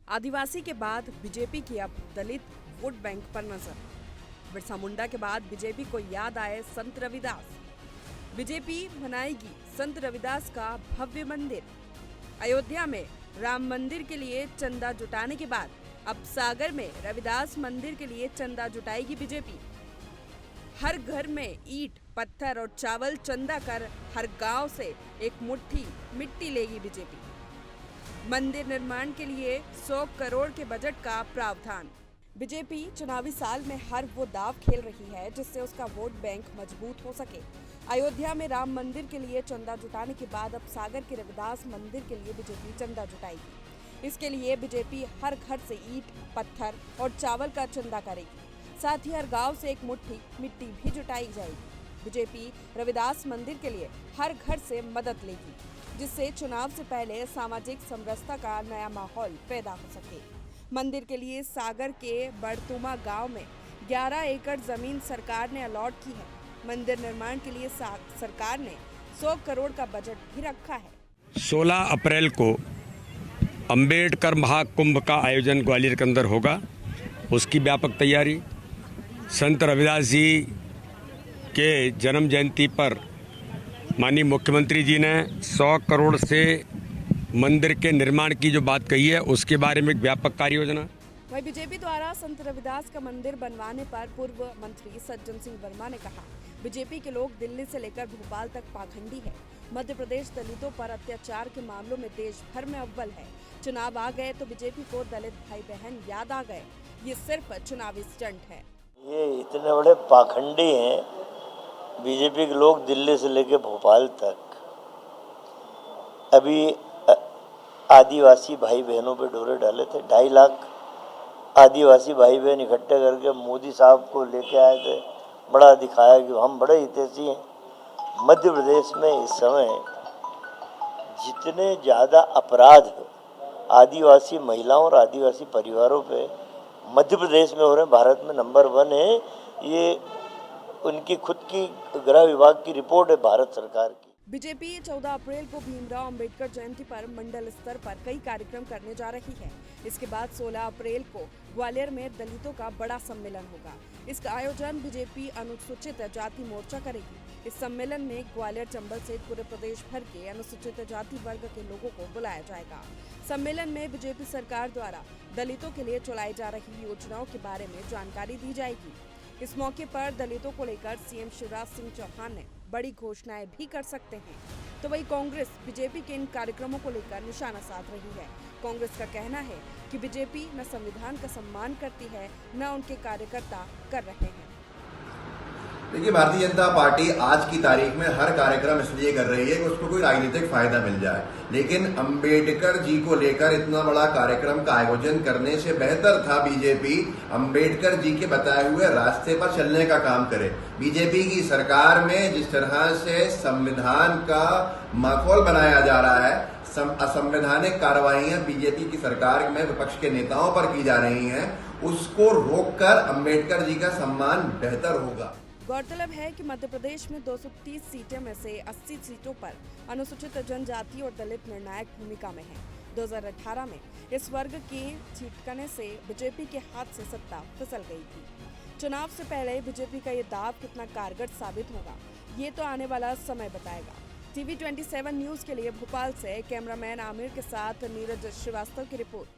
आदिवासी के बाद बीजेपी की अब दलित वोट बैंक पर नजर। बिरसा मुंडा के बाद बीजेपी को याद आए संत रविदास। बीजेपी बनाएगी संत रविदास का भव्य मंदिर। अयोध्या में राम मंदिर के लिए चंदा जुटाने के बाद अब सागर में रविदास मंदिर के लिए चंदा जुटाएगी बीजेपी। हर घर में ईंट, पत्थर और चावल चंदा कर हर गांव से एक मुट्ठी मिट्टी लेगी बीजेपी। मंदिर निर्माण के लिए 100 करोड़ के बजट का प्रावधान। बीजेपी चुनावी साल में हर वो दाव खेल रही है जिससे उसका वोट बैंक मजबूत हो सके। अयोध्या में राम मंदिर के लिए चंदा जुटाने के बाद अब सागर के रविदास मंदिर के लिए बीजेपी चंदा जुटाएगी। इसके लिए बीजेपी हर घर से ईंट, पत्थर और चावल का चंदा करेगी। साथ ही हर गांव से एक मुट्ठी मिट्टी भी जुटाई जाएगी। बीजेपी रविदास मंदिर के लिए हर घर से मदद लेगी, जिससे चुनाव से पहले सामाजिक समरसता का नया माहौल पैदा हो सके। मंदिर के लिए सागर के बड़तुमा गांव में 11 एकड़ जमीन सरकार ने अलॉट की है। मंदिर निर्माण के लिए सरकार ने 100 करोड़ का बजट भी रखा है। 16 अप्रैल को अंबेडकर महाकुंभ का आयोजन ग्वालियर के अंदर होगा। उसकी व्यापक तैयारी। संत रविदास जी के जन्म जयंती पर माननीय मुख्यमंत्री जी ने 100 करोड़ से मंदिर के निर्माण की जो बात कही है, उसके बारे में एक व्यापक कार्य योजना। वहीं बीजेपी द्वारा संत रविदास का मंदिर बनवाने पर पूर्व मंत्री सज्जन सिंह वर्मा ने कहा, बीजेपी के लोग दिल्ली से लेकर भोपाल तक पाखंडी है। मध्य प्रदेश दलितों पर अत्याचार के मामलों में देश भर में अव्वल है। चुनाव आ गए तो बीजेपी को दलित भाई बहन याद आ गए। ये सिर्फ चुनावी स्टंट है। ये इतने बड़े पाखंडी हैं बीजेपी के लोग दिल्ली से लेकर भोपाल तक। अभी आदिवासी भाई बहनों पे डोरे डाले थे। 2.5 लाख आदिवासी भाई बहन इकट्ठे करके मोदी साहब को लेके आए थे। बड़ा दिखाया कि हम बड़े हितैषी हैं। मध्य प्रदेश में इस समय जितने ज़्यादा अपराध आदिवासी महिलाओं और आदिवासी परिवारों पे मध्य प्रदेश में हो रहे हैं, भारत में नंबर 1 है। ये उनकी खुद की गृह विभाग की रिपोर्ट है भारत सरकार की। बीजेपी 14 अप्रैल को भीमराव अंबेडकर जयंती पर मंडल स्तर पर कई कार्यक्रम करने जा रही है। इसके बाद 16 अप्रैल को ग्वालियर में दलितों का बड़ा सम्मेलन होगा। इसका आयोजन बीजेपी अनुसूचित जाति मोर्चा करेगी। इस सम्मेलन में ग्वालियर, चंबल सहित पूरे प्रदेश भर के अनुसूचित जाति वर्ग के लोगों को बुलाया जाएगा। सम्मेलन में बीजेपी सरकार द्वारा दलितों के लिए चलाई जा रही योजनाओं के बारे में जानकारी दी जाएगी। इस मौके पर दलितों को लेकर सीएम शिवराज सिंह चौहान ने बड़ी घोषणाएं भी कर सकते हैं। तो वही कांग्रेस बीजेपी के इन कार्यक्रमों को लेकर निशाना साध रही है। कांग्रेस का कहना है कि बीजेपी न संविधान का सम्मान करती है, न उनके कार्यकर्ता कर रहे हैं। देखिए, भारतीय जनता पार्टी आज की तारीख में हर कार्यक्रम इसलिए कर रही है कि उसको कोई राजनीतिक फायदा मिल जाए, लेकिन अंबेडकर जी को लेकर इतना बड़ा कार्यक्रम का आयोजन करने से बेहतर था बीजेपी अंबेडकर जी के बताए हुए रास्ते पर चलने का काम करे। बीजेपी की सरकार में जिस तरह से संविधान का माहौल बनाया जा रहा है, असंवैधानिक कार्रवाइयां बीजेपी की सरकार में विपक्ष के नेताओं पर की जा रही हैं, उसको रोककर अंबेडकर जी का सम्मान बेहतर होगा। गौरतलब है कि मध्य प्रदेश में 230 सीटें में से 80 सीटों पर अनुसूचित जनजाति और दलित निर्णायक भूमिका में है। 2018 में इस वर्ग के छिटकने से बीजेपी के हाथ से सत्ता फिसल गई थी। चुनाव से पहले बीजेपी का ये दाव कितना कारगर साबित होगा, ये तो आने वाला समय बताएगा। TV 27 न्यूज के लिए भोपाल से कैमरामैन आमिर के साथ नीरज श्रीवास्तव की रिपोर्ट।